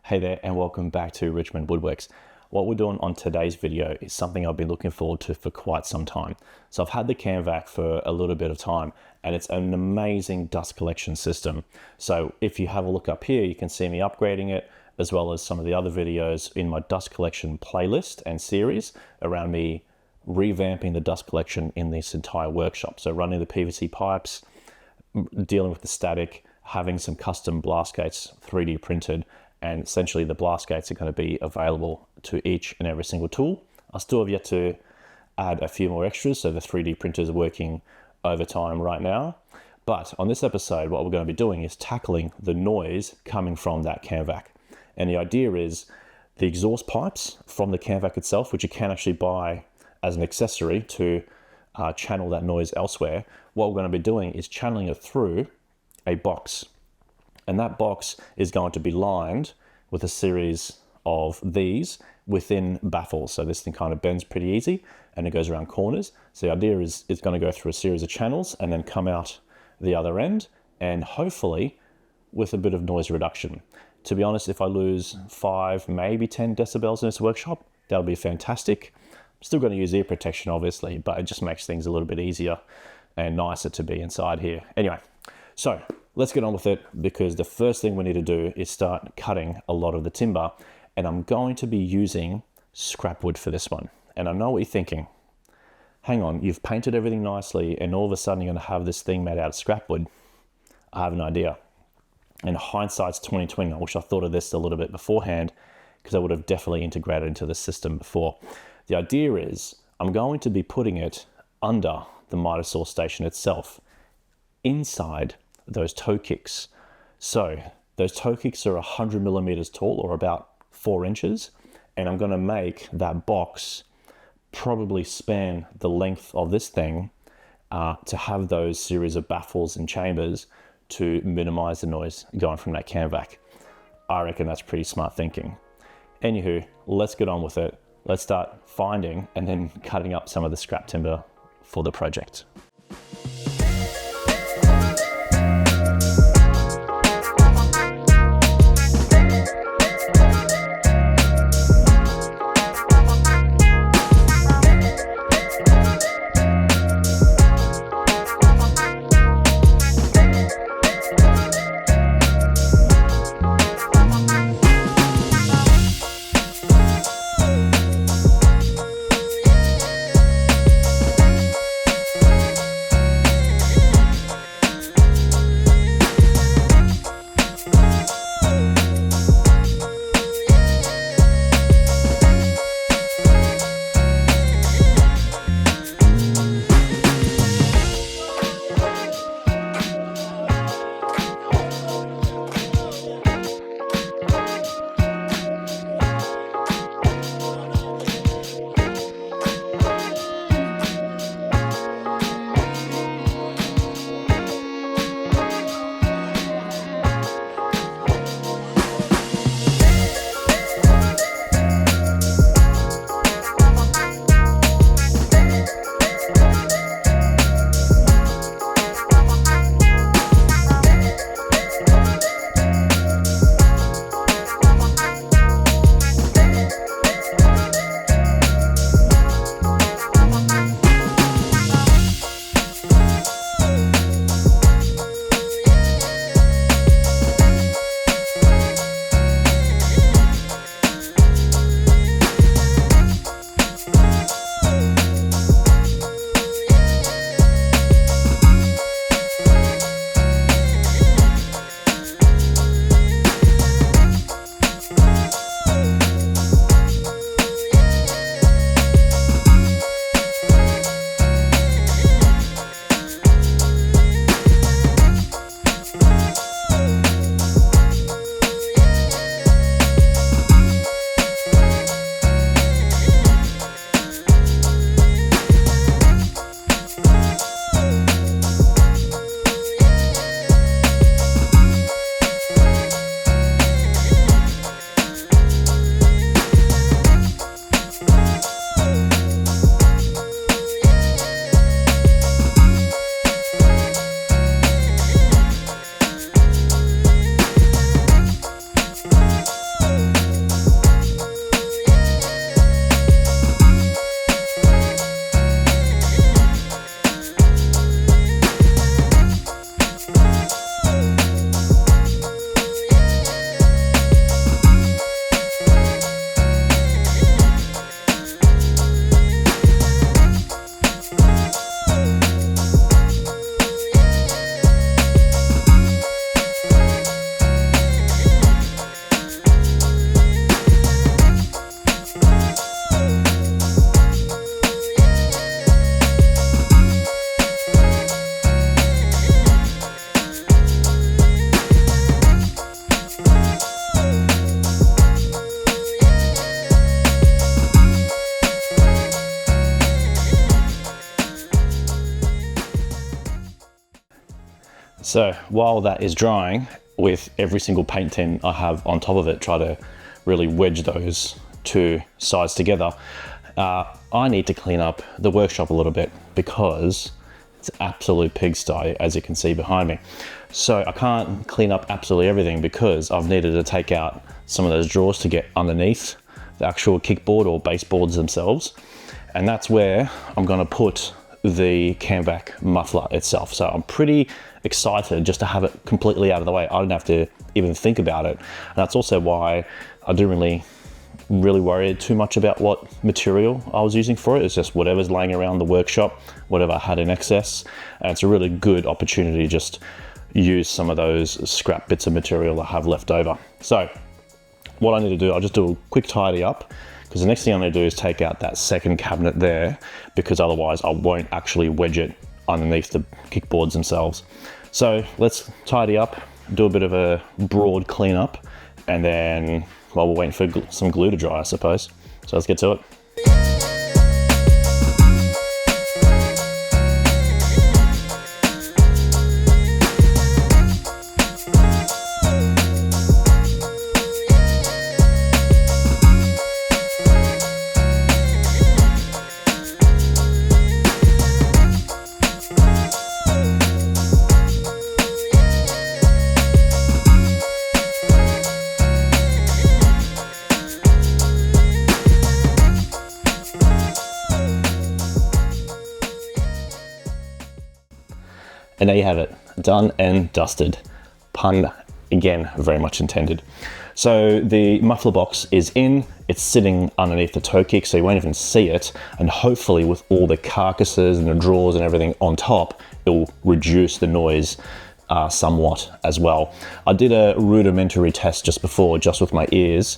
Hey there, and welcome back to Richmond Woodworks. What we're doing on today's video is something I've been looking forward to for quite some time. So I've had the Camvac for a little bit of time, and it's an amazing dust collection system. So if you have a look up here, you can see me upgrading it, as well as some of the other videos in my dust collection playlist and series around me revamping the dust collection in this entire workshop. So running the PVC pipes, dealing with the static, having some custom blast gates 3D printed, and essentially the blast gates are going to be available to each and every single tool. I still have yet to add a few more extras, so the 3D printers are working overtime right now. But on this episode, what we're going to be doing is tackling the noise coming from that Camvac. And the idea is the exhaust pipes from the Camvac itself, which you can actually buy as an accessory to channel that noise elsewhere. What we're going to be doing is channeling it through a box. And that box is going to be lined with a series of these within baffles. So this thing kind of bends pretty easy and it goes around corners. So the idea is it's going to go through a series of channels and then come out the other end, and hopefully with a bit of noise reduction. To be honest, if I lose 5, maybe 10 decibels in this workshop, that'll be fantastic. I'm still going to use ear protection, obviously, but it just makes things a little bit easier and nicer to be inside here. Anyway, so let's get on with it, because the first thing we need to do is start cutting a lot of the timber, and I'm going to be using scrap wood for this one. And I know what you're thinking. Hang on, you've painted everything nicely and all of a sudden you're going to have this thing made out of scrap wood. I have an idea. And hindsight's 2020. I wish I thought of this a little bit beforehand, because I would have definitely integrated into the system before. The idea is I'm going to be putting it under the miter saw station itself, inside those toe kicks. So those toe kicks are 100 millimeters tall, or about 4 inches. And I'm going to make that box probably span the length of this thing to have those series of baffles and chambers to minimize the noise going from that Camvac. I reckon that's pretty smart thinking. Anywho, let's get on with it. Let's start finding and then cutting up some of the scrap timber for the project. So while that is drying, with every single paint tin I have on top of it, try to really wedge those two sides together. I need to clean up the workshop a little bit because it's absolute pigsty, as you can see behind me. So I can't clean up absolutely everything because I've needed to take out some of those drawers to get underneath the actual kickboard or baseboards themselves. And that's where I'm gonna put the Camvac muffler itself. So I'm pretty excited just to have it completely out of the way. I don't have to even think about it. And that's also why I didn't really worry too much about what material I was using for it. It's just whatever's laying around the workshop, whatever I had in excess. And it's a really good opportunity to just use some of those scrap bits of material I have left over. So what I need to do, I'll just do a quick tidy up, because the next thing I'm gonna do is take out that second cabinet there, because otherwise I won't actually wedge it underneath the kickboards themselves. So let's tidy up, do a bit of a broad cleanup, and then, well, we're waiting for some glue to dry, I suppose. So let's get to it. And there you have it, done and dusted. Pun again, very much intended. So the muffler box is in, it's sitting underneath the toe kick, so you won't even see it. And hopefully with all the carcasses and the drawers and everything on top, it will reduce the noise somewhat as well. I did a rudimentary test just before, just with my ears,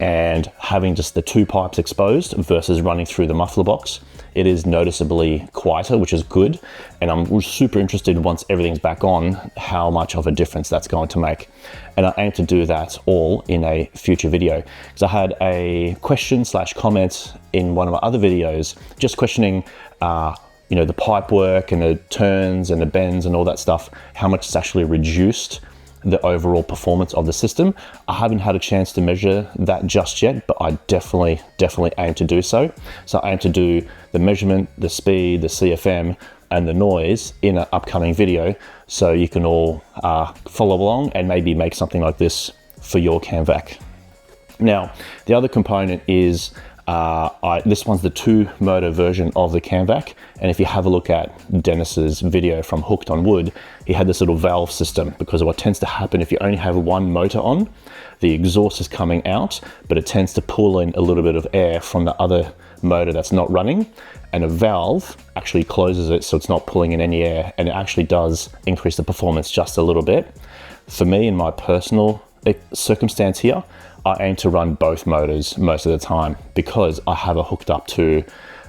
and having just the two pipes exposed versus running through the muffler box, it is noticeably quieter, which is good. And I'm super interested, once everything's back on, how much of a difference that's going to make. And I aim to do that all in a future video. Because I had a question/comment in one of my other videos, just questioning, you know, the pipe work and the turns and the bends and all that stuff, how much it's actually reduced the overall performance of the system. I haven't had a chance to measure that just yet, but I definitely aim to do so. So I aim to do the measurement, the speed, the CFM, and the noise in an upcoming video, so you can all follow along and maybe make something like this for your Camvac. Now, the other component is this one's the 2-motor version of the Camvac, and if you have a look at Dennis's video from Hooked on Wood, he had this little valve system, because what tends to happen if you only have one motor on, the exhaust is coming out, but it tends to pull in a little bit of air from the other motor that's not running, and a valve actually closes it so it's not pulling in any air, and it actually does increase the performance just a little bit. For me, in my personal circumstance here, I aim to run both motors most of the time, because I have it hooked up to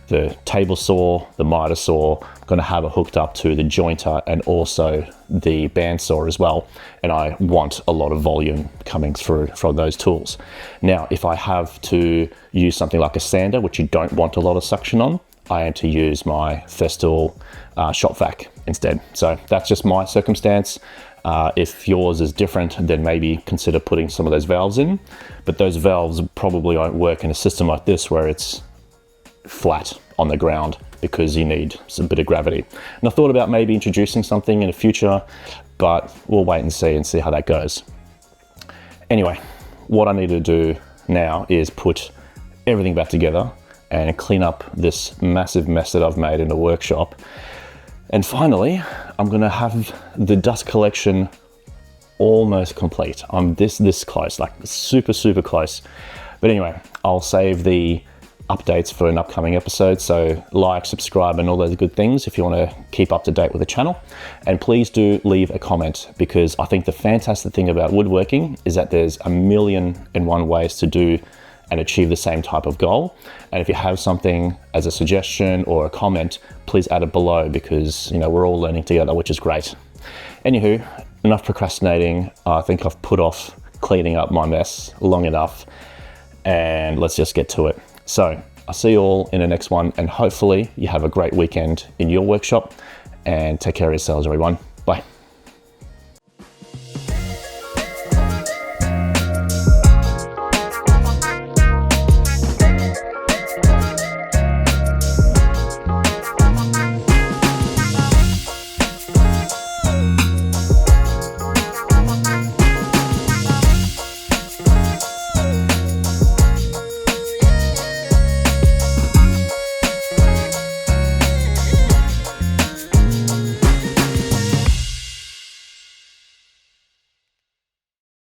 the table saw, the miter saw. I'm going to have it hooked up to the jointer and also the bandsaw as well. And I want a lot of volume coming through from those tools. Now, if I have to use something like a sander, which you don't want a lot of suction on, I aim to use my Festool shop vac instead. So that's just my circumstance. If yours is different, then maybe consider putting some of those valves in. But those valves probably won't work in a system like this where it's flat on the ground, because you need some bit of gravity. And I thought about maybe introducing something in the future, but we'll wait and see how that goes. Anyway, what I need to do now is put everything back together and clean up this massive mess that I've made in the workshop. And finally, I'm gonna have the dust collection almost complete. I'm this close, like super close. But anyway, I'll save the updates for an upcoming episode. So like, subscribe, and all those good things if you want to keep up to date with the channel. And please do leave a comment, because I think the fantastic thing about woodworking is that there's 1,000,001 ways to do and achieve the same type of goal. And if you have something as a suggestion or a comment, please add it below, because you know, we're all learning together, which is great. Anywho, enough procrastinating. I think I've put off cleaning up my mess long enough, and let's just get to it. So I'll see you all in the next one, and hopefully you have a great weekend in your workshop, and take care of yourselves, everyone. Bye.